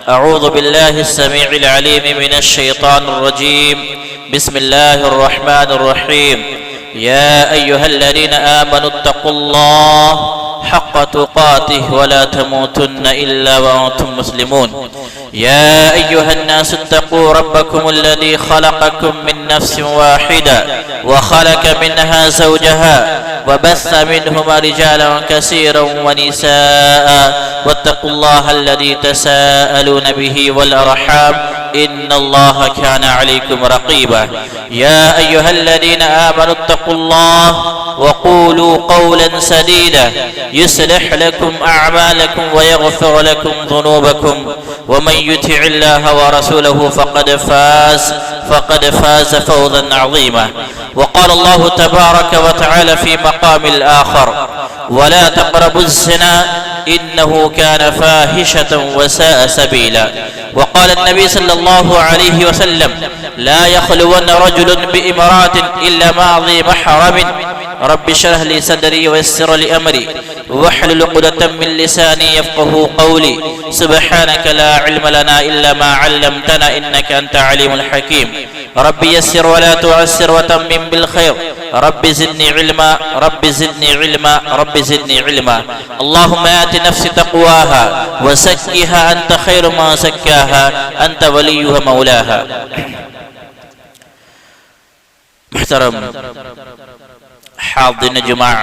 أعوذ بالله السميع العليم من الشيطان الرجيم. بسم الله الرحمن الرحيم. يا أيها الذين آمنوا اتقوا الله حق تقاته ولا تموتن إلا وأنتم مسلمون. يا أيها الناس اتقوا ربكم الذي خلقكم من نفس واحدة وخلق منها زوجها وبث منهما رجالا كثيرا ونساء واتقوا الله الذي تساءلون به والأرحام إن الله كان عليكم رقيبا. يا أيها الذين آمنوا اتقوا الله وقولوا قولا سديدا يصلح لكم أعمالكم ويغفر لكم ذنوبكم ومن يطع الله ورسوله فقد فاز فوزا عظيما. وقال الله تبارك وتعالى في مقام الآخر: ولا تقربوا الزنا إنه كان فاحشة وساء سبيلا. وقال النبي صلى الله عليه وسلم: لا يخلون رجل بامرأة إلا مع ذي محرم. رب اشرح لي صدري ويسر لي أمري واحلل عقدة من لساني يفقهوا قولي. سبحانك لا علم لنا إلا ما علمتنا إنك أنت عليم الحكيم. رب يسر ولا تعسر وتمم بالخير. رب زدني علما رب زدني علما رب زدني علما. اللهم آت نفسي تقواها وزكها أنت خير ما زكاها أنت وليها مولاها. محترم حاضرین جماع،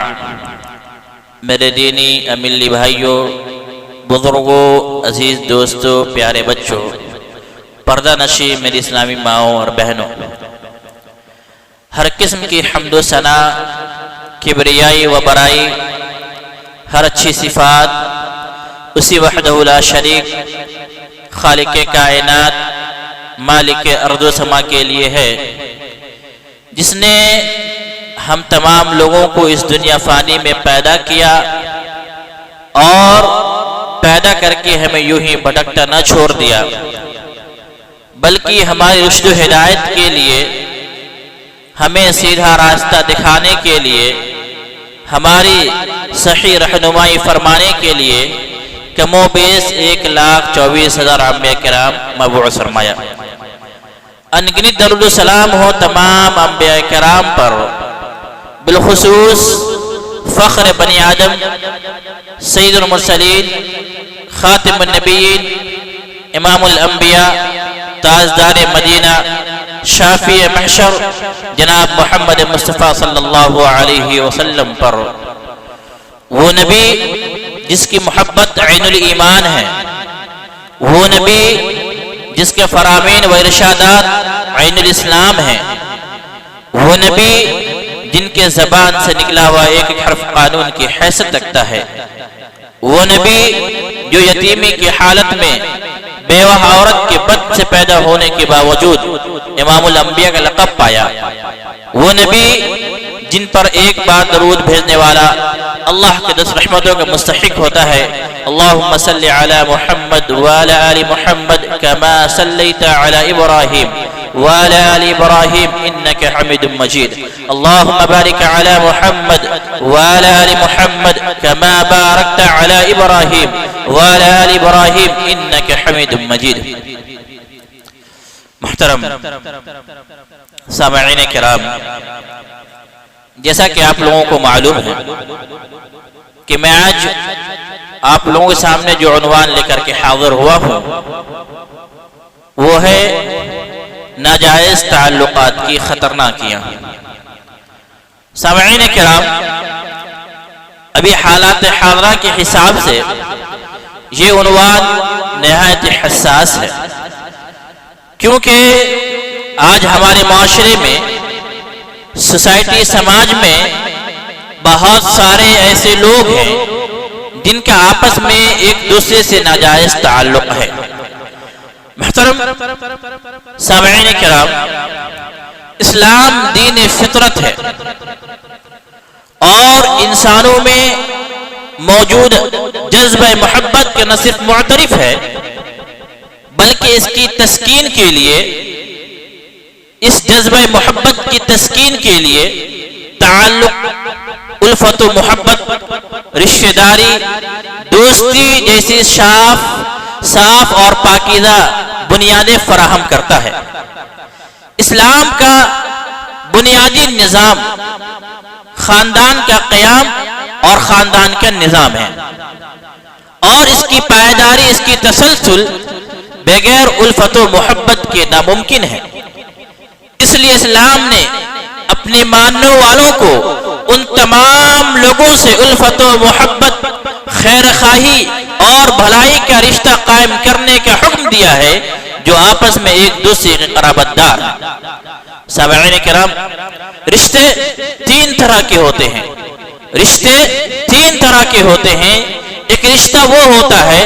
میرے دینی امیلی بھائیوں، بزرگوں، عزیز دوستوں، پیارے بچوں، پردہ نشی میری اسلامی ماؤں اور بہنوں، ہر قسم کی حمد و ثنا، کبریائی و برائی، ہر اچھی صفات اسی وحدہ لا شریک خالق کائنات مالک ارض و سما کے لیے ہے، جس نے ہم تمام لوگوں کو اس دنیا فانی میں پیدا کیا اور پیدا کر کے ہمیں یوں ہی بھٹکتا نہ چھوڑ دیا، بلکہ ہماری رشد و ہدایت کے لیے، ہمیں سیدھا راستہ دکھانے کے لیے، ہماری صحیح رہنمائی فرمانے کے لیے کم و بیش 1,24,000 انبیاء کرام مبعوث فرمایا۔ انگنت درود و سلام ہو تمام انبیاء کرام پر، بالخصوص فخر بنی آدم، سید المرسلین، خاتم النبیین، امام الانبیاء، تاجدار مدینہ، شافی محشر جناب محمد مصطفیٰ صلی اللہ علیہ وسلم پر، وہ نبی جس کی محبت عین الایمان ہے، وہ نبی جس کے فرامین و ارشادات عین الاسلام ہیں، وہ نبی جن کے زبان سے نکلا ہوا ایک ایک حرف قانون کی حیثیت رکھتا ہے، وہ نبی جو یتیمی کی حالت میں بیوہ عورت کے بطن سے پیدا ہونے کے باوجود امام الانبیاء کا لقب پایا، وہ نبی جن پر ایک بار درود بھیجنے والا اللہ کے 10 رحمتوں کا مستحق ہوتا ہے۔ اللہم صلی علی محمد وعلی آل محمد کما صلیت علی ابراہیم وعلی آل ابراہیم انک حمید مجید۔ اللہم بارک علی محمد وعلی آل محمد کما بارکت علی ابراہیم وعلی آل ابراہیم انک حمید مجید۔ محترم سامعین کرام، جیسا کہ آپ لوگوں کو معلوم ہے کہ میں آج آپ لوگوں کے سامنے جو عنوان لے کر کے حاضر ہوا ہوں وہ ہے ناجائز تعلقات کی خطرناکیاں۔ سامعین کرام، ابھی حالات حاضرہ کے حساب سے یہ عنوان نہایت حساس ہے، کیونکہ آج ہمارے معاشرے میں، سوسائٹی، سماج میں بہت سارے ایسے لوگ ہیں جن کا آپس میں ایک دوسرے سے ناجائز تعلق ہے۔ محترم سامعین کرام، اسلام دین فطرت ہے اور انسانوں میں موجود جذبہ محبت کے نہ صرف معترف ہے بلکہ اس کی تسکین کے لیے، اس جذبہ محبت کی تسکین کے لیے تعلق، الفت و محبت، رشتہ داری، دوستی جیسی صاف صاف اور پاکیزہ بنیادیں فراہم کرتا ہے۔ اسلام کا بنیادی نظام خاندان کا قیام اور خاندان کا نظام ہے، اور اس کی پائیداری، اس کی تسلسل بغیر الفت و محبت کے ناممکن ہے۔ اس لیے اسلام نے اپنے ماننے والوں کو ان تمام لوگوں سے الفت و محبت، خیر خواہی اور بھلائی کا رشتہ قائم کرنے کا حکم دیا ہے جو آپس میں ایک دوسرے کے قرابت دار ہیں۔ سامعین کرام، رشتے تین طرح کے ہوتے ہیں۔ رشتے تین طرح کے ہوتے ہیں۔ ایک رشتہ وہ ہوتا ہے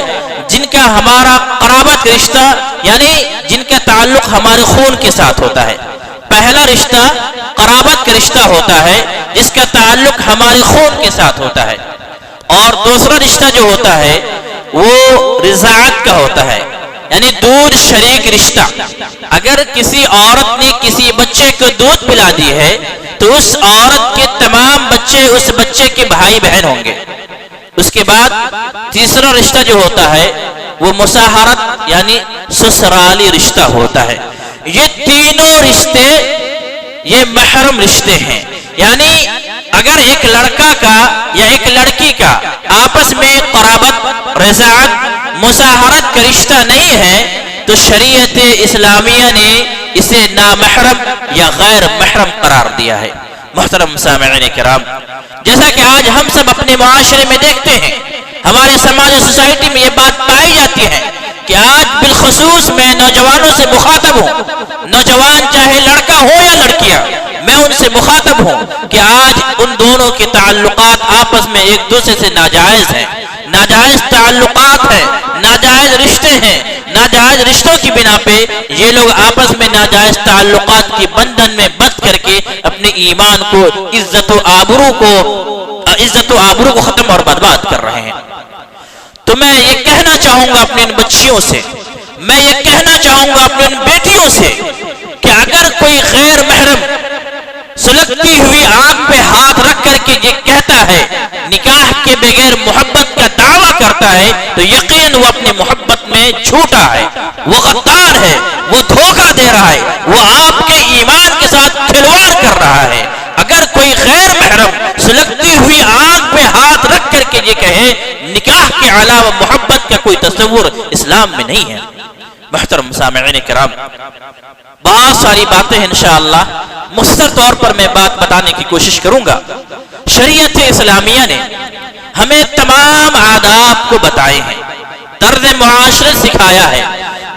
جن کا ہمارا قرابت رشتہ، یعنی جن کا تعلق ہمارے خون کے ساتھ ہوتا ہے۔ پہلا رشتہ قرابت کا رشتہ ہوتا ہے جس کا تعلق ہمارے خون کے ساتھ ہوتا ہے، اور دوسرا رشتہ جو ہوتا ہے وہ رضاعت کا ہوتا ہے، یعنی دودھ شریک رشتہ۔ اگر کسی عورت نے کسی بچے کو دودھ پلا دی ہے تو اس عورت کے تمام بچے اس بچے کے بھائی بہن ہوں گے۔ اس کے بعد تیسرا رشتہ جو ہوتا ہے وہ مساہرت یعنی سسرالی رشتہ ہوتا ہے۔ یہ تینوں رشتے یہ محرم رشتے ہیں، یعنی اگر ایک لڑکا کا یا ایک لڑکی کا آپس میں قرابت، رضاعت، مساہرت کا رشتہ نہیں ہے تو شریعت اسلامیہ نے اسے نامحرم یا غیر محرم قرار دیا ہے۔ محترم سامعین کرام، جیسا کہ آج ہم سب اپنے معاشرے میں دیکھتے ہیں، ہمارے سماج و سوسائٹی میں یہ بات پائی جاتی ہے کہ آج بالخصوص میں نوجوانوں سے مخاطب ہوں، نوجوان چاہے لڑکا ہو یا لڑکیاں، میں ان سے مخاطب ہوں کہ آج ان دونوں کے تعلقات آپس میں ایک دوسرے سے ناجائز ہیں، ناجائز تعلقات ہیں، ناجائز رشتے ہیں۔ ناجائز رشتوں کی بنا پہ یہ لوگ آپس میں ناجائز تعلقات کی بندھن میں بندھ کر کے اپنے ایمان کو، عزت و آبرو کو ختم اور برباد کر رہے ہیں۔ تو میں یہ کہنا چاہوں گا اپنے ان بچیوں سے، میں یہ کہنا چاہوں گا اپنے ان بیٹیوں سے کہ اگر کوئی غیر محرم سلگتی ہوئی آنکھ پہ ہاتھ رکھ کر کے یہ کہتا ہے، نکاح کے بغیر محبت کا دعویٰ کرتا ہے، تو یقیناً وہ اپنی محبت میں جھوٹا ہے، وہ غدار ہے، وہ دھوکہ دے رہا ہے، وہ آپ کے ایمان کے ساتھ کھلواڑ کر رہا ہے۔ اگر کوئی غیر محرم سلگتی ہوئی آنکھ پہ ہاتھ رکھ کر کے یہ کہے نکاح کے علاوہ محبت کا کوئی تصور اسلام میں نہیں ہے۔ محترم سامعین کرام، بہت ساری باتیں انشاءاللہ مختصر طور پر میں بات بتانے کی کوشش کروں گا۔ شریعت اسلامیہ نے ہمیں تمام آداب کو بتائے ہیں، طرز معاشرت سکھایا ہے،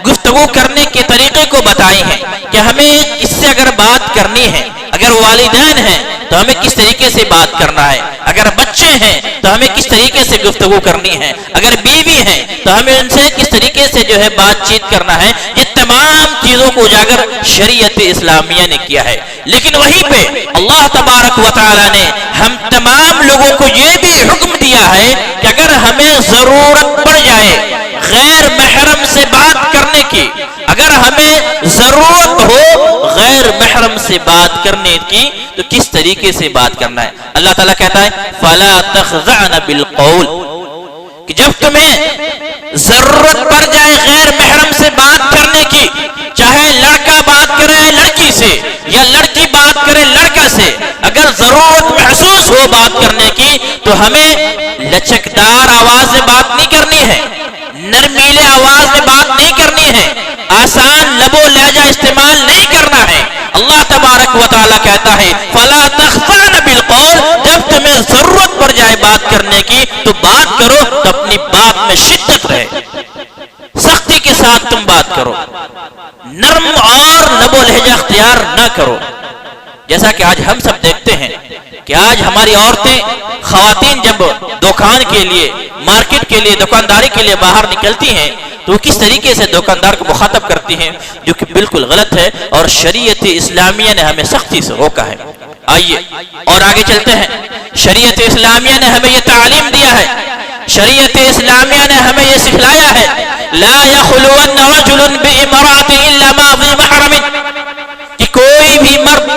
گفتگو کرنے کے طریقے کو بتائے ہیں کہ ہمیں کس سے اگر بات کرنی ہے، اگر والدین ہیں تو ہمیں کس طریقے سے بات کرنا ہے، اگر بچے ہیں تو ہمیں کس طریقے سے گفتگو کرنی ہے، اگر بیوی ہیں تو ہمیں ان سے کس طریقے سے جو ہے بات چیت کرنا ہے۔ یہ تمام چیزوں کو اجاگر شریعت اسلامیہ نے کیا ہے، لیکن وہیں پہ اللہ تبارک و تعالی نے ہم تمام لوگوں کو یہ بھی حکم دیا ہے کہ اگر ہمیں ضرورت پڑ جائے غیر محرم سے بات کرنے کی، اگر ہمیں ضرورت ہو غیر محرم سے بات کرنے کی تو کس طریقے سے بات کرنا ہے۔ اللہ تعالیٰ کہتا ہے فَلَا تَخْضَعْنَ بِالْقَوْلِ، کہ جب تمہیں ضرورت پڑ جائے غیر محرم سے بات کرنے کی، چاہے لڑکا بات کرے لڑکی سے یا لڑکی بات کرے لڑکا سے، اگر ضرورت محسوس ہو بات کرنے کی تو ہمیں لچکدار آواز میں بات نہیں کرنی ہے، نرمیلے آواز میں بات نہیں کرنی ہے، آسان لب و لہجہ استعمال نہیں کرنا ہے۔ اللہ تبارک و تعالیٰ کہتا ہے فَلَا تَخْضَعْنَ بِالْقَوْلِ، جب تمہیں ضرورت پڑ جائے بات کرنے کی تو بات کرو، تو اپنی بات میں شدت رہے، سختی کے ساتھ تم بات کرو، نرم اور لب و لہجہ اختیار نہ کرو۔ جیسا کہ آج ہم سب دیکھتے ہیں کہ آج ہماری عورتیں، خواتین جب دکان کے لیے، مارکیٹ کے لیے، دکانداری کے لیے باہر نکلتی ہیں تو وہ کس طریقے سے دکاندار کو مخاطب کرتی ہیں، جو کہ بالکل غلط ہے اور شریعت اسلامیہ نے ہمیں سختی سے روکا ہے۔ آئیے اور آگے چلتے ہیں۔ شریعت اسلامیہ نے ہمیں یہ تعلیم دیا ہے، شریعت اسلامیہ نے ہمیں یہ سکھلایا ہے لا يخلون رجل بامرأة الا مع ذي محرم، کہ کوئی بھی مرد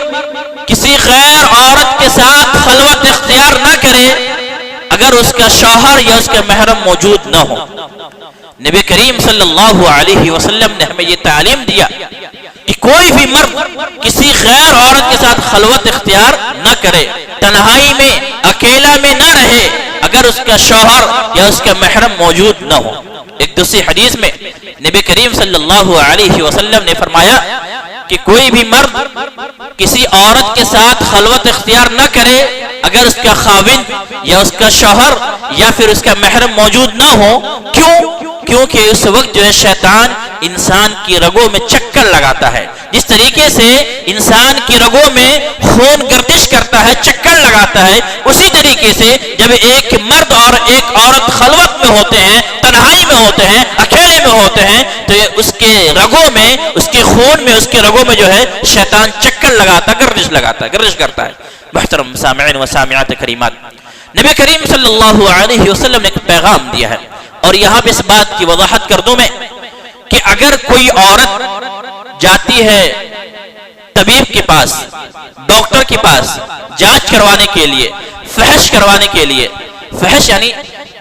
کسی غیر عورت کے ساتھ خلوت اختیار نہ کرے اگر اس کا شوہر یا اس کا محرم موجود نہ ہو۔ نبی کریم صلی اللہ علیہ وسلم نے ہمیں یہ تعلیم دیا کہ کوئی بھی مرد کسی غیر عورت کے ساتھ خلوت اختیار نہ کرے، تنہائی میں اکیلا میں نہ رہے اگر اس کا شوہر یا اس کا محرم موجود نہ ہو۔ ایک دوسری حدیث میں نبی کریم صلی اللہ علیہ وسلم نے فرمایا کہ کوئی بھی مرد کسی عورت کے ساتھ خلوت اختیار نہ کرے اگر اس کا خاوند یا اس کا شوہر یا پھر اس کا محرم موجود نہ ہو۔ کیونکہ اس وقت جو ہے شیطان انسان کی رگوں میں چکر لگاتا ہے، جس طریقے سے انسان کی رگوں میں خون گردش کرتا ہے، چکر لگاتا ہے، اسی طریقے سے جب ایک مرد اور ایک عورت خلوت میں ہوتے ہیں، تنہائی میں ہوتے ہیں، اکیلے میں ہوتے ہیں، تو اس کے رگوں میں، اس کے خون میں، اس کے رگوں میں جو ہے شیطان چکر لگاتا، گردش کرتا ہے۔ محترم سامعین و سامعات کریمات، نبی کریم صلی اللہ علیہ وسلم نے ایک پیغام دیا ہے، اور یہاں پہ اس بات کی وضاحت کر دوں میں کہ اگر کوئی عورت جاتی ہے طبیب کے پاس، ڈاکٹر کے پاس جانچ کروانے کے لیے، فحش کروانے کے لیے، فحش یعنی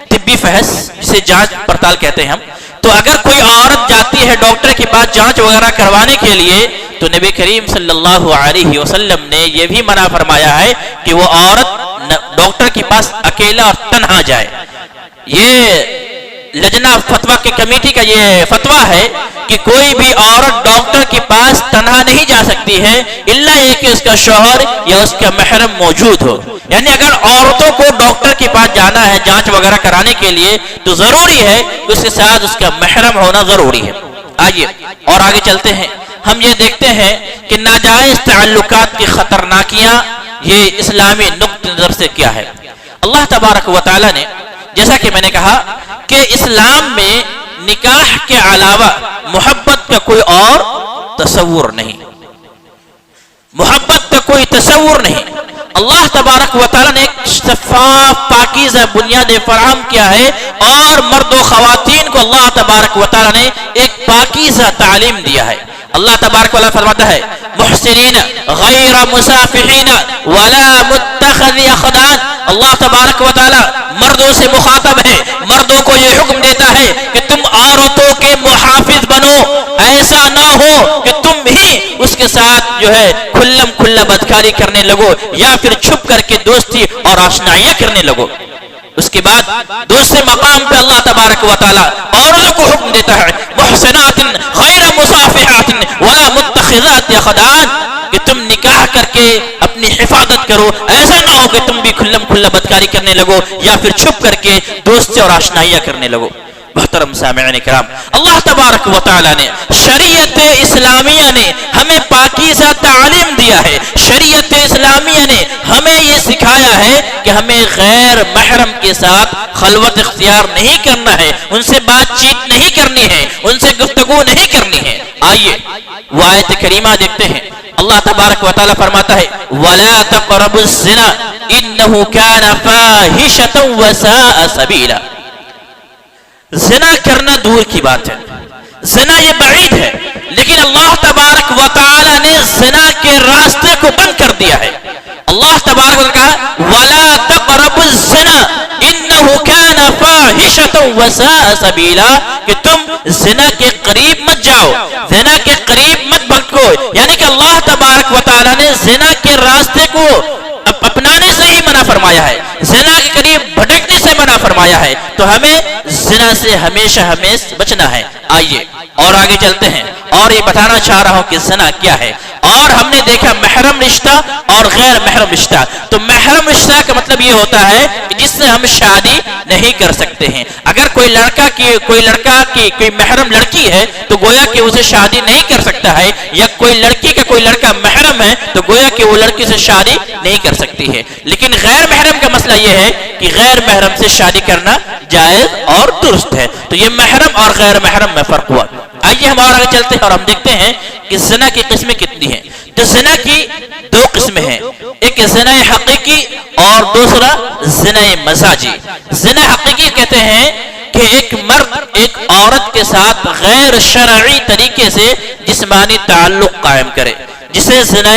طبی فحش جسے جانچ پڑتال کہتے ہیں ہم، تو اگر کوئی عورت جاتی ہے ڈاکٹر کے پاس جانچ وغیرہ کروانے کے لیے تو نبی کریم صلی اللہ علیہ وسلم نے یہ بھی منع فرمایا ہے کہ وہ عورت ڈاکٹر کے پاس اکیلا اور تنہا جائے۔ یہ لجنہ فتویٰ کی کمیٹی کا یہ فتویٰ ہے کہ کوئی بھی عورت ڈاکٹر کے پاس تنہا نہیں جا سکتی ہے الا یہ کہ اس کا شوہر یا اس کا محرم موجود ہو۔ یعنی اگر عورتوں کو ڈاکٹر کے پاس جانا ہے جانچ وغیرہ کرانے کے لیے تو ضروری ہے کہ اس کے ساتھ اس کا محرم ہونا ضروری ہے۔ آئیے اور آگے چلتے ہیں، ہم یہ دیکھتے ہیں کہ ناجائز تعلقات کی خطرناکیاں یہ اسلامی نقطہ نظر سے کیا ہے۔ اللہ تبارک و تعالی نے، جیسا کہ میں نے کہا کہ اسلام میں نکاح کے علاوہ محبت کا کوئی اور تصور نہیں، محبت کا کوئی تصور نہیں۔ اللہ تبارک و تعالی نے ایک شفاف پاکیزہ بنیاد فراہم کیا ہے، اور مرد و خواتین کو اللہ تبارک و تعالی نے ایک پاکیزہ تعلیم دیا ہے۔ اللہ تبارک و تعالی فرماتا ہے محسنین غیر مسافحین ولا متخذی اخدان۔ اللہ تبارک و تعالی مردوں سے مخاطب ہے، مردوں کو یہ حکم دیتا ہے کہ تم عورتوں کے محافظ بنو، ایسا نہ ہو کہ تم ہی اس کے ساتھ جو ہے کھلم کھلا بدکاری کرنے لگو یا پھر چھپ کر کے دوستی اور آشنائیاں کرنے لگو۔ اس کے بعد دوسرے مقام پہ اللہ تبارک و تعالی عورتوں کو حکم دیتا ہے محسنات غیر مصافحات ولا متخذات اخدان، کہ تم نکاح کر کے اپنی حفاظت کرو، ایسا نہ ہو کہ تم بھی کھلم کھلا بدکاری کرنے لگو یا پھر چھپ کر کے دوستی اور آشنائیاں کرنے لگو۔ محترم سامعین کرام، اللہ تبارک و تعالی نے، شریعت اسلامیہ نے ہمیں پاکیزہ تعلیم دیا ہے، شریعت اسلامیہ نے ہمیں یہ سکھایا ہے کہ ہمیں غیر محرم کے ساتھ خلوت اختیار نہیں کرنا ہے، ان سے بات چیت نہیں کرنی ہے، ان سے گفتگو نہیں کرنی ہے۔ آئیے وہ آیت کریمہ دیکھتے ہیں، اللہ تبارک و تعالی فرماتا ہے وَلَا تَقْرَبُوا الزِّنَا إِنَّهُ كَانَ فَاحِشَةً وَسَاءَ سَبِيلًا۔ زنا کرنا دور کی بات ہے، زنا یہ بعید ہے، لیکن اللہ تبارک و تعالی نے زنا کے راستے کو بند کر دیا ہے۔ اللہ تبارک و تعالی کہا وَلَا تَقْرَبُوا الزِّنَا إِنَّهُ كَانَ فَاحِشَةً وَسَاءَ سَبِيلًا، کہ تم زنا کے قریب مت جاؤ، زنا کے قریب مت بھٹکو۔ یعنی کہ اللہ تبارک و تعالی نے زنا کے راستے کو اپنانے سے ہی منع فرمایا ہے، زنا کے قریب بھٹکنے سے منع فرمایا ہے، تو ہمیں زنا سے ہمیشہ بچنا ہے۔ آئیے اور آگے چلتے ہیں، اور یہ بتانا چاہ رہا ہوں کہ زنا کیا ہے۔ اور ہم نے دیکھا محرم رشتہ اور غیر محرم رشتہ، تو محرم رشتہ کا مطلب یہ ہوتا ہے کہ جس سے ہم شادی نہیں کر سکتے ہیں۔ اگر کوئی لڑکا کوئی محرم لڑکی ہے تو گویا کہ اسے شادی نہیں کر سکتا ہے، یا کوئی لڑکی کا کوئی لڑکا محرم ہے تو گویا کہ وہ لڑکی سے شادی نہیں کر سکتی ہے۔ لیکن غیر محرم کا مسئلہ یہ ہے کہ غیر محرم سے شادی کرنا جائز اور درست ہے۔ تو یہ محرم اور غیر محرم میں فرق ہوا۔ آئیے ہم اور آگے چلتے ہیں اور ہم دیکھتے ہیں کہ زنا کی قسمیں کتنی ہیں۔ تو زنا کی دو قسمیں ہیں، ایک زنا حقیقی اور دوسرا زنا مزاجی۔ زنا حقیقی کہتے ہیں کہ ایک مرد ایک عورت کے ساتھ غیر شرعی طریقے سے جسمانی تعلق قائم کرے، جسے زنا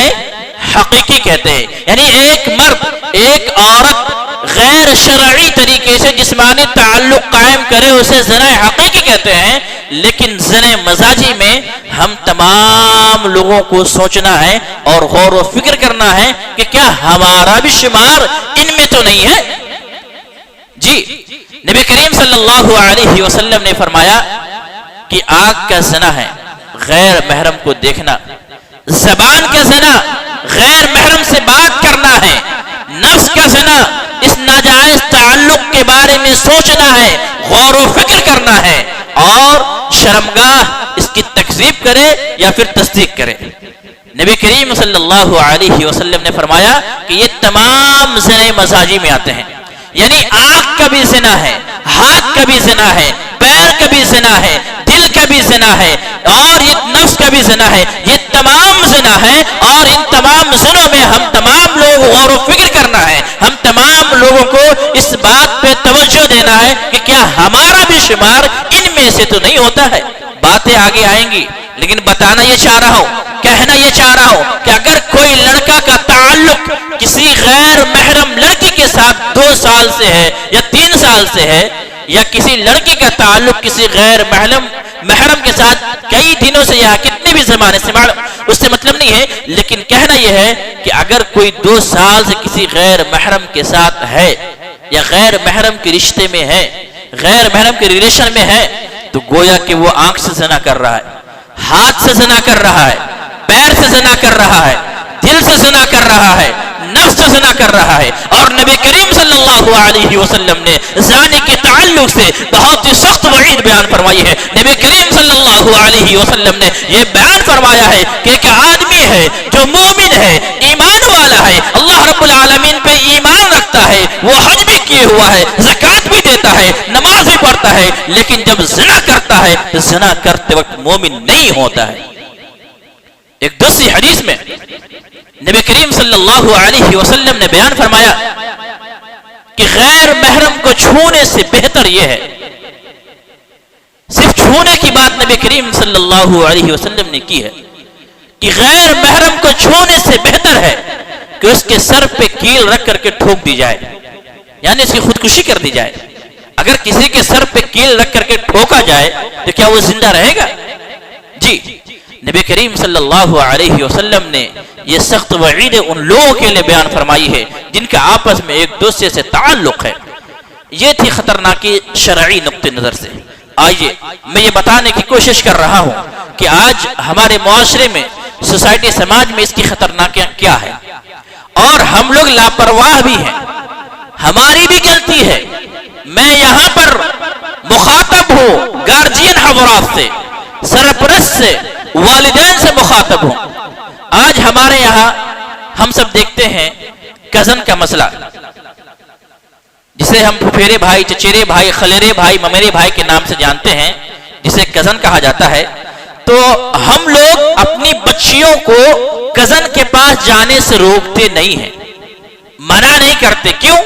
حقیقی کہتے ہیں۔ یعنی ایک مرد ایک عورت غیر شرعی طریقے سے جسمانی تعلق قائم کرے اسے زنا حقیقی کہتے ہیں، لیکن زنا مزاجی میں ہم تمام لوگوں کو سوچنا ہے اور غور و فکر کرنا ہے کہ کیا ہمارا بھی شمار ان میں تو نہیں ہے؟ جی نبی کریم صلی اللہ علیہ وسلم نے فرمایا کہ آنکھ کا زنا ہے غیر محرم کو دیکھنا، زبان کا زنا غیر محرم سے بات کرنا ہے، نفس کا زنا اس ناجائز تعلق کے بارے میں سوچنا ہے، غور و فکر کرنا ہے، اور شرمگاہ اس کی تکذیب کرے یا پھر تصدیق کرے۔ نبی کریم صلی اللہ علیہ وسلم نے فرمایا کہ یہ تمام زنا مزاجی میں آتے ہیں، یعنی آنکھ کا بھی زنا ہے، ہاتھ کا بھی زنا ہے، پیر کا بھی زنا ہے، دل کا بھی زنا ہے، اور یہ نفس کا بھی زنا ہے، یہ تمام زنا ہے، اور ان تمام زنوں میں ہم تمام لوگ غور و فکر کرنا ہے، ہم تمام لوگوں کو اس بات پہ توجہ دینا ہے کہ کیا ہمارا بھی شمار ان میں سے تو نہیں ہوتا ہے۔ باتیں آگے آئیں گی، لیکن بتانا یہ چاہ رہا ہوں، کہنا یہ چاہ رہا ہوں کہ اگر کوئی لڑکا کا تعلق کسی غیر محرم لڑکی کے ساتھ 2 سال سے ہے یا 3 سال سے ہے، یا کسی لڑکی کا تعلق کسی غیر محرم کے ساتھ کئی دنوں سے یا کتنے بھی زمانے سے، اس سے مطلب نہیں ہے، لیکن کہنا یہ ہے کہ اگر کوئی 2 سال سے کسی غیر محرم کے ساتھ ہے یا غیر محرم کے رشتے میں ہے، غیر محرم کے ریلیشن میں ہے، تو گویا کہ وہ آنکھ سے زنا کر رہا ہے، ہاتھ سے زنا کر رہا ہے، پیر سے زنا کر رہا ہے، دل سے زنا کر رہا ہے، نفس سے زنا کر رہا ہے۔ اور نبی کریم صلی اللہ علیہ وسلم نے زانی کے تعلق سے بہت ہی سخت وعید بیان فرمائی ہے۔ نبی کریم صلی اللہ علیہ وسلم نے یہ بیان فرمایا ہے کہ ایک آدمی ہے جو مومن ہے، ایمان والا ہے، اللہ رب العالمین پہ ایمان رکھتا ہے، وہ حج بھی کیے ہوا ہے، زکوٰۃ بھی دیتا ہے، نماز بھی پڑھتا ہے، لیکن جب زنا کرتا ہے تو زنا کرتے وقت مومن نہیں ہوتا ہے۔ ایک دوسری حدیث میں نبی کریم صلی اللہ علیہ وسلم نے بیان فرمایا کہ غیر محرم کو چھونے سے بہتر یہ ہے، صرف چھونے کی بات نبی کریم صلی اللہ علیہ وسلم نے کی ہے کہ غیر محرم کو چھونے سے بہتر ہے کہ اس کے سر پہ کیل رکھ کر کے ٹھوک دی جائے، یعنی اس کی خودکشی کر دی جائے۔ اگر کسی کے سر پہ کیل رکھ کر کے ٹھوکا جائے تو کیا وہ زندہ رہے گا؟ جی نبی کریم صلی اللہ علیہ وسلم نے یہ سخت وعید ان لوگوں کے لیے بیان فرمائی ہے جن کا آپس میں ایک دوسرے سے تعلق ہے۔ یہ تھی خطرناکی شرعی نقطہ نظر سے۔ آئیے میں یہ بتانے کی کوشش کر رہا ہوں کہ آج ہمارے معاشرے میں، سوسائٹی سماج میں اس کی خطرناکیاں کیا ہے، اور ہم لوگ لاپرواہ بھی ہیں، ہماری بھی غلطی ہے۔ میں یہاں پر مخاطب ہوں گارجین حضرات سے، سرپرست سے، والدین سے مخاطب ہوں۔ آج ہمارے یہاں ہم سب دیکھتے ہیں کزن کا مسئلہ، جسے ہم پھپھیرے بھائی، چچیرے بھائی، خلیرے بھائی، ممیرے بھائی کے نام سے جانتے ہیں، جسے کزن کہا جاتا ہے۔ تو ہم لوگ اپنی بچیوں کو کزن کے پاس جانے سے روکتے نہیں ہیں، منع نہیں کرتے۔ کیوں؟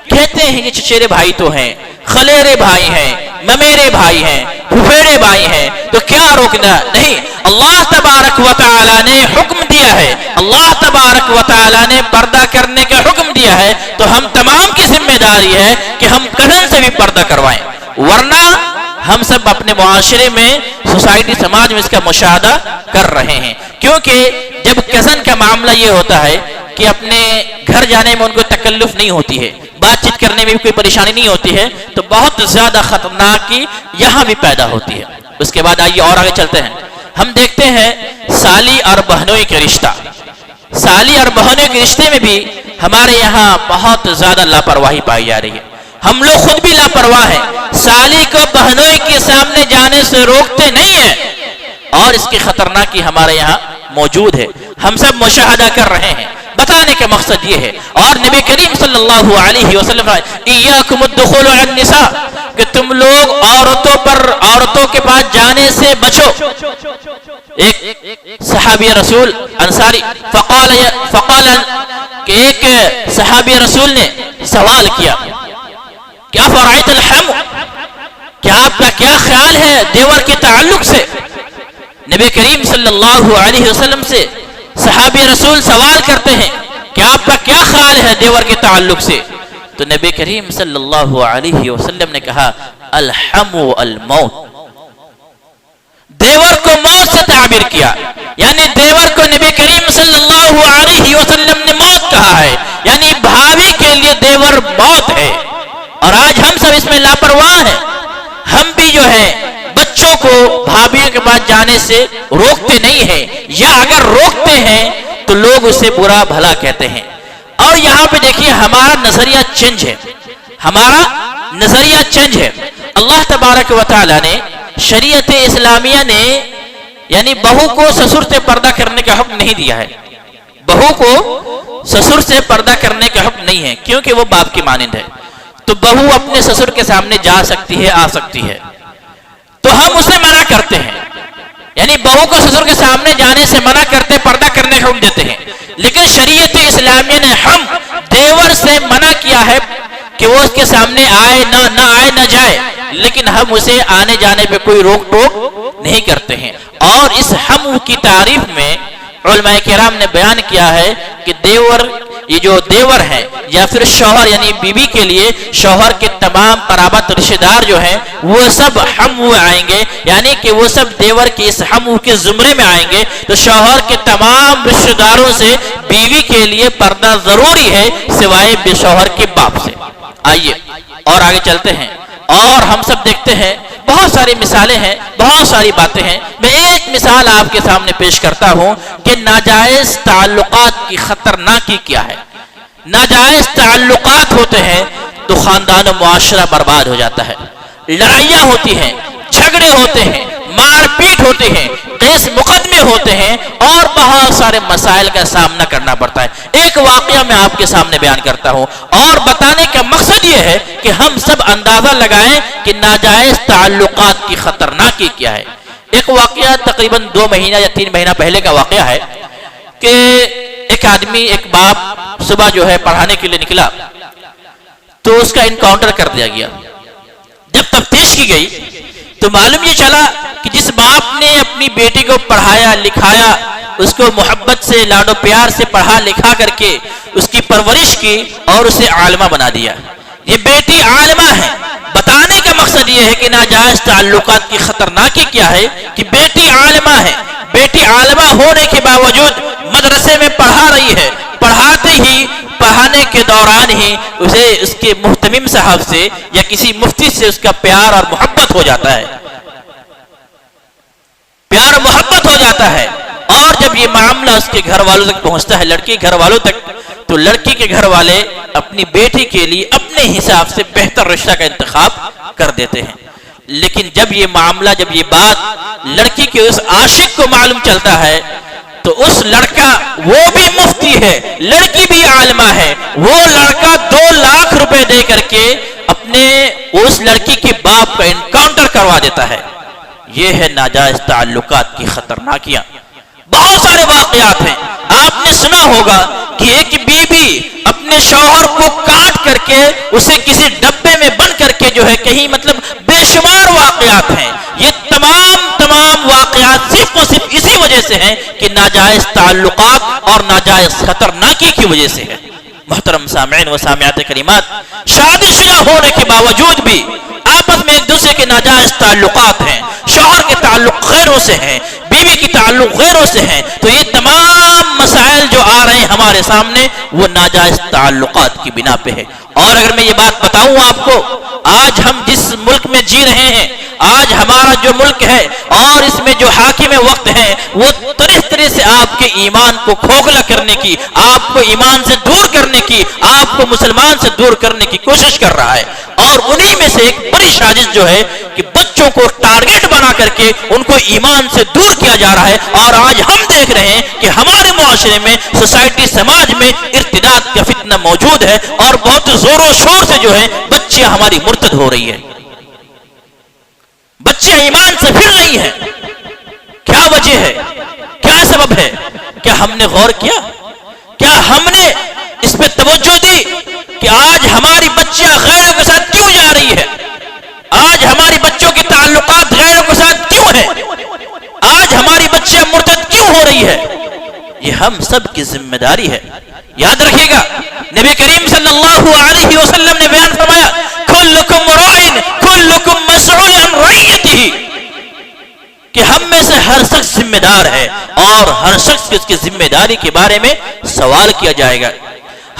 کہتے ہیں یہ چچیرے بھائی تو ہیں، خلیرے بھائی ہیں، ممیرے بھائی ہیں، پھپھیرے بھائی ہیں، تو کیا روکنا؟ نہیں، اللہ تبارک و تعالی نے حکم دیا ہے، اللہ تبارک و تعالی نے پردہ کرنے کا حکم دیا ہے، تو ہم تمام کی ذمہ داری ہے کہ ہم کزن سے بھی پردہ کروائیں، ورنہ ہم سب اپنے معاشرے میں، سوسائٹی سماج میں اس کا مشاہدہ کر رہے ہیں۔ کیونکہ جب کزن کا معاملہ یہ ہوتا ہے کہ اپنے گھر جانے میں ان کو تکلف نہیں ہوتی ہے، بات چیت کرنے میں بھی کوئی پریشانی نہیں ہوتی ہے، تو بہت زیادہ خطرناکی یہاں بھی پیدا ہوتی ہے۔ اس کے بعد آئیے اور آگے چلتے ہیں۔ ہم دیکھتے ہیں سالی اور بہنوئی کے رشتہ، سالی اور بہنوئی کے رشتے میں بھی ہمارے یہاں بہت زیادہ لاپرواہی پائی جا رہی ہے۔ ہم لوگ خود بھی لاپرواہ ہیں، سالی کو بہنوئی کے سامنے جانے سے روکتے نہیں ہیں، اور اس کی خطرناکی ہمارے یہاں موجود ہے، ہم سب مشاہدہ کر رہے ہیں۔ بتانے کا مقصد یہ ہے، اور نبی کریم صلی اللہ علیہ وسلم ایاکم الدخول علی النساء، کہ تم لوگ عورتوں کے پاس جانے سے بچو۔ ایک صحابی رسول انصاری فقال کہ ایک صحابی رسول نے سوال کیا کہ افرأیت الحم، کیا آپ کا کیا خیال ہے دیور کے تعلق سے؟ نبی کریم صلی اللہ علیہ وسلم سے صحابی رسول سوال کرتے ہیں کہ آپ کا کیا خیال ہے دیور کے تعلق سے؟ تو نبی کریم صلی اللہ علیہ وسلم نے کہا الحمو الموت، دیور کو موت سے تعبیر کیا، یعنی دیور کو نبی کریم صلی اللہ علیہ وسلم نے موت کہا ہے، یعنی بھابھی کے لیے دیور موت ہے۔ اور آج ہم سب اس میں لاپرواہ ہیں، ہم بھی جو ہے بچوں کو بھابھیوں کے پاس جانے سے روکتے نہیں ہیں، یا اگر روکتے ہیں تو لوگ اسے برا بھلا کہتے ہیں۔ اور یہاں پہ دیکھیے ہمارا نظریہ چینج ہے، ہمارا نظریہ چینج ہے۔ اللہ تبارک و تعالی نے شریعت اسلامیہ نے یعنی بہو کو سسر سے پردہ کرنے کا حکم نہیں دیا ہے، بہو کو سسر سے پردہ کرنے کا حکم نہیں ہے، کیونکہ وہ باپ کی مانند ہے، تو بہو اپنے سسر کے سامنے جا سکتی ہے، آ سکتی ہے، تو ہم اسے منع کرتے ہیں، یعنی بہو کو سسر کے سامنے جانے سے منع کرتے، پردہ کرنے کا حکم دیتے ہیں۔ لیکن شریعت اسلامیہ نے ہم دیور سے منع کیا ہے کہ وہ اس کے سامنے آئے نہ آئے نہ جائے، لیکن ہم اسے آنے جانے پہ کوئی روک ٹوک نہیں کرتے ہیں۔ اور اس ہم کی تعریف میں علماء کرام نے بیان کیا ہے کہ دیور، یہ جو دیور ہے یا پھر شوہر یعنی بیوی کے لیے شوہر کے تمام قرابت رشتہ دار جو ہیں وہ سب ہم آئیں گے، یعنی کہ وہ سب دیور کے اس ہم کے زمرے میں آئیں گے، تو شوہر کے تمام رشتہ داروں سے بیوی کے لیے پردہ ضروری ہے سوائے بے شوہر کے باپ سے۔ آئیے اور آگے چلتے ہیں، اور ہم سب دیکھتے ہیں بہت ساری مثالیں ہیں، بہت ساری باتیں ہیں۔ میں ایک مثال آپ کے سامنے پیش کرتا ہوں کہ ناجائز تعلقات کی خطرناکی کیا ہے۔ ناجائز تعلقات ہوتے ہیں تو خاندان و معاشرہ برباد ہو جاتا ہے، لڑائیاں ہوتی ہیں، جھگڑے ہوتے ہیں، مار پیٹ ہوتے ہیں، کیس مقدمے ہوتے ہیں، اور بہت سارے مسائل کا سامنا کرنا پڑتا ہے۔ ایک واقعہ میں آپ کے سامنے بیان کرتا ہوں، اور بتانے کا مقصد یہ ہے کہ ہم سب اندازہ لگائیں کہ ناجائز تعلقات کی خطرناکی کیا ہے۔ ایک واقعہ تقریباً 2 مہینہ یا 3 مہینہ پہلے کا واقعہ ہے کہ ایک آدمی، ایک باپ صبح جو ہے پڑھانے کے لیے نکلا تو اس کا انکاؤنٹر کر دیا گیا۔ جب تفتیش کی گئی تو معلوم یہ چلا کہ جس باپ نے اپنی بیٹی کو پڑھایا لکھایا، اس کو محبت سے لاڈو پیار سے پڑھا لکھا کر کے اس کی پرورش کی اور اسے عالمہ بنا دیا، یہ بیٹی عالمہ ہے۔ بتانے کا مقصد یہ ہے کہ ناجائز تعلقات کی خطرناکی کیا ہے کہ بیٹی عالمہ ہے، بیٹی عالمہ ہونے کے باوجود مدرسے میں پڑھا رہی ہے، پڑھانے کے دوران ہی اسے اس کے محتمم صاحب سے یا کسی مفتی سے اس کا پیار اور محبت ہو جاتا ہے، پیار اور محبت ہو جاتا ہے۔ اور جب یہ معاملہ اس کے گھر والوں تک پہنچتا ہے، لڑکی گھر والوں تک، تو لڑکی کے گھر والے اپنی بیٹی کے لیے اپنے حساب سے بہتر رشتہ کا انتخاب کر دیتے ہیں۔ لیکن جب یہ معاملہ، جب یہ بات لڑکی کے اس عاشق کو معلوم چلتا ہے تو اس لڑکا، وہ بھی مفتی ہے، لڑکی بھی عالمہ ہے، وہ لڑکا 2 لاکھ روپے دے کر کے اپنے اس لڑکی کے باپ کا انکاؤنٹر کروا دیتا ہے۔ یہ ہے ناجائز تعلقات کی خطرناکیاں۔ بہت سارے واقعات ہیں، آپ نے سنا ہوگا کہ ایک بیوی اپنے شوہر کو کاٹ کر کے اسے کسی ڈبے میں بند کر کے جو ہے کہیں، مطلب بے شمار واقعات ہیں۔ یہ تمام واقعات صرف و صرف اسی وجہ سے ہیں کہ ناجائز تعلقات اور ناجائز خطرناکی کی وجہ سے ہے۔ محترم سامعین و سامعات کریمات، شادی شدہ ہونے کے باوجود بھی آپس میں ایک دوسرے کے ناجائز تعلقات ہیں، شوہر کے تعلق غیروں سے ہیں، بیوی کی تعلق غیروں سے ہیں، تو یہ تمام مسائل جو آ رہے ہیں ہمارے سامنے وہ ناجائز تعلقات کی بنا پہ ہے۔ اور اگر میں یہ بات بتاؤں آپ کو، آج ہم جس ملک میں جی رہے ہیں، آج ہمارا جو ملک ہے اور اس میں جو حاکم وقت ہے، وہ طرح طرح سے آپ کے ایمان کو کھوکھلا کرنے کی، آپ کو ایمان سے دور کرنے کی، آپ کو مسلمان سے دور کرنے کی کوشش کر رہا ہے۔ اور انہی میں سے ایک بڑی سازش جو ہے کہ بچوں کو ٹارگٹ بنا کر کے ان کو ایمان سے دور کیا جا رہا ہے۔ اور آج ہم دیکھ رہے ہیں کہ ہمارے معاشرے میں، سوسائٹی، سماج میں ارتداد کا فتنہ موجود ہے، اور بہت زور و شور سے جو ہے بچیاں ہماری مرتد ہو رہی ہیں، بچیاں ایمان سے پھر رہی ہیں۔ کیا وجہ ہے؟ کیا سبب ہے؟ کیا ہم نے غور کیا؟ کیا ہم نے اس پہ توجہ دی کہ آج ہماری بچیاں غیروں کے ساتھ کیوں جا رہی ہے؟ آج ہماری بچوں کے تعلقات غیروں کے ساتھ کیوں ہیں؟ آج ہماری بچیاں مرتد کیوں ہو رہی ہے؟ یہ ہم سب کی ذمہ داری ہے. یاد رکھیے گا نبی کریم صلی اللہ علیہ وسلم نے بیان فرمایا کلکم راعٍ کلکم مسئول عن رعیتہ، کہ ہم میں سے ہر شخص ذمہ دار ہے اور ہر شخص کی اس کی ذمہ داری کے بارے میں سوال کیا جائے گا.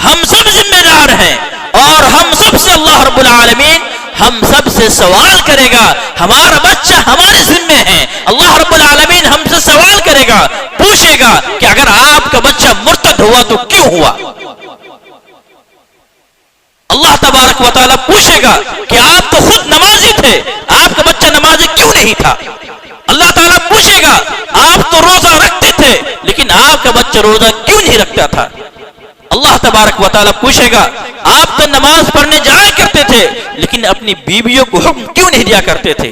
ہم سب ذمہ دار ہیں اور ہم سب سے اللہ رب العالمین ہم سب سے سوال کرے گا. ہمارا بچہ ہمارے ذمہ ہے. اللہ رب العالمین ہم سے سوال کرے گا، پوچھے گا کہ اگر آپ کا بچہ مرتد ہوا تو کیوں ہوا. اللہ تبارک و تعالیٰ پوچھے گا کہ آپ تو خود نمازی تھے، آپ کا بچہ نمازی کیوں نہیں تھا. اللہ تعالیٰ پوچھے گا آپ تو روزہ رکھتے تھے لیکن آپ کا بچہ روزہ کیوں نہیں رکھتا تھا. اللہ تبارک و تعالیٰ پوچھے گا آپ تو نماز پڑھنے جایا کرتے تھے لیکن اپنی بیویوں کو حکم کیوں نہیں دیا کرتے تھے.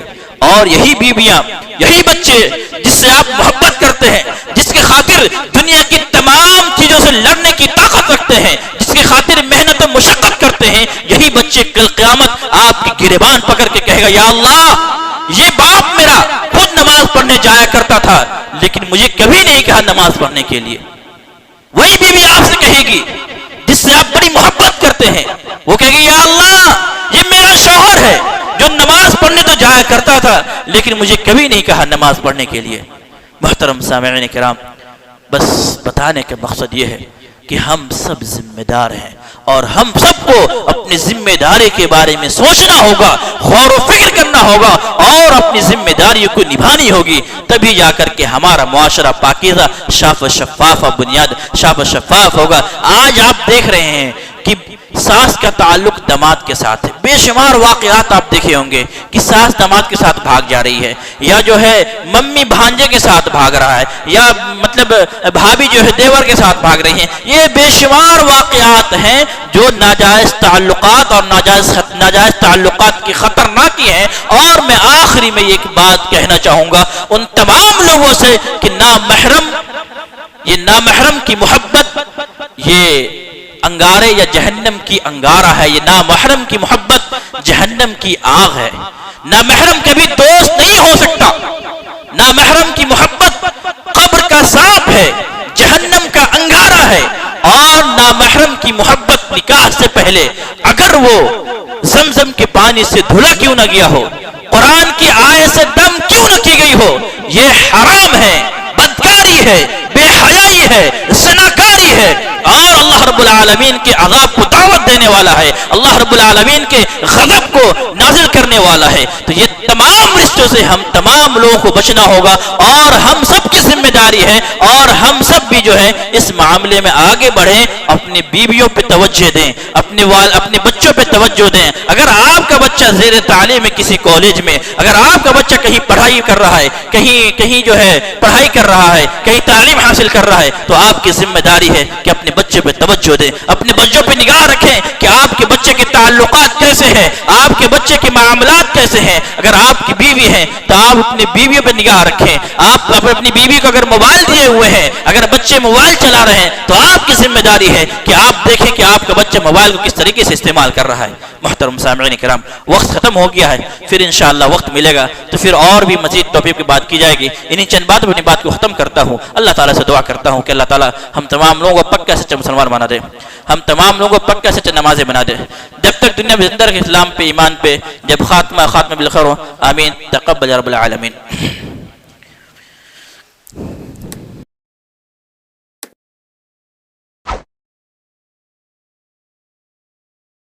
اور یہی بیویاں، یہی بچے جس سے آپ محبت کرتے ہیں، جس کے خاطر دنیا کی تمام چیزوں سے لڑنے کی طاقت رکھتے ہیں، جس کی خاطر محنت و مشقت کرتے ہیں، یہی بچے کل قیامت آپ کی گریبان پکڑ کے کہے گا یا اللہ یہ باپ میرا خود نماز پڑھنے جایا کرتا تھا لیکن مجھے کبھی نہیں کہا نماز پڑھنے کے لیے. وہی بیوی آپ سے کہے گی جس سے آپ بڑی محبت کرتے ہیں، وہ کہے گی یا اللہ یہ میرا شوہر ہے جو نماز پڑھنے تو جایا کرتا تھا لیکن مجھے کبھی نہیں کہا نماز پڑھنے کے لیے. محترم سامعین کرام، بس بتانے کا مقصد یہ ہے کہ ہم سب ذمہ دار ہیں اور ہم سب کو اپنی ذمہ داری کے بارے میں سوچنا ہوگا، غور و فکر کرنا ہوگا اور اپنی ذمہ داریوں کو نبھانی ہوگی. تبھی جا کر کے ہمارا معاشرہ پاکیزہ صاف و شفاف بنیاد صاف و شفاف ہوگا. آج آپ دیکھ رہے ہیں کہ ساس کا تعلق داماد کے ساتھ ہے. بے شمار واقعات آپ دیکھے ہوں گے کہ ساس داماد کے ساتھ بھاگ جا رہی ہے، یا جو ہے ممی بھانجے کے ساتھ بھاگ رہا ہے، یا مطلب بھابھی جو ہے دیور کے ساتھ بھاگ رہی ہیں. یہ بے شمار واقعات ہیں جو ناجائز تعلقات اور ناجائز تعلقات کی خطرناکی ہیں. اور میں آخری میں ایک بات کہنا چاہوں گا ان تمام لوگوں سے کہ نامحرم کی محبت یہ انگارے یا جہنم کی انگارہ ہے. یہ نامحرم کی محبت جہنم کی آگ ہے. نامحرم کبھی دوست نہیں ہو سکتا. نامحرم کی محبت قبر کا سانپ ہے، جہنم کا انگارہ ہے. اور نامحرم کی محبت نکاح سے پہلے اگر وہ زمزم کے پانی سے دھلا کیوں نہ گیا ہو، قرآن کی آیت سے دم کیوں نہ کی گئی ہو، یہ حرام ہے، بدکاری ہے، بے حیائی ہے، زناکاری ہے اور اللہ رب العالمین کے عذاب کو دعوت دینے والا ہے، اللہ رب العالمین کے غضب کو نازل کرنے والا ہے. تو یہ تمام رشتوں سے ہم تمام لوگوں کو بچنا ہوگا اور ہم سب کی ذمہ داری ہے اور ہم سب بھی جو ہے اس معاملے میں آگے بڑھیں، اپنی بیویوں پہ توجہ دیں، اپنے بچوں پہ توجہ دیں. اگر آپ کا بچہ زیر تعلیم ہے کسی کالج میں، اگر آپ کا بچہ کہیں پڑھائی کر رہا ہے، کہیں جو ہے پڑھائی کر رہا ہے، کہیں تعلیم حاصل کر رہا ہے، تو آپ کی ذمہ داری ہے کہ اپنے بچے پہ توجہ دیں، اپنے بچوں پہ نگاہ رکھیں کہ آپ کے بچے کے تعلقات کیسے ہیں، آپ کے بچے کے معاملات کیسے ہیں. اگر آپ کی بیوی ہے تو آپ اپنی بیویوں پہ نگاہ رکھیں. آپ اپنی بیوی کو اگر موبائل دیے ہوئے ہیں، اگر بچے موبائل چلا رہے ہیں تو آپ کی ذمہ داری ہے کہ آپ دیکھیں کہ آپ کا بچہ موبائل کو کس طریقے سے استعمال کر رہا ہے. محترم سامعین کرام، وقت ختم ہو گیا ہے، پھر انشاءاللہ وقت ملے گا تو پھر اور بھی مزید ٹاپک کی بات کی جائے گی. انہی چند باتوں اپنی بات کو ختم کرتا ہوں. اللہ تعالیٰ سے دعا کرتا ہوں کہ اللہ تعالیٰ ہم تمام لوگوں کو پکا سچا مسلمان بنا دے، ہم تمام لوگوں کو پکا سچا نمازیں بنا دے جب تک دنیا میں زندہ رہے اسلام پہ ایمان پہ، جب خاتمہ بالخیر ہو. آمین. تقبل یا رب العالمین.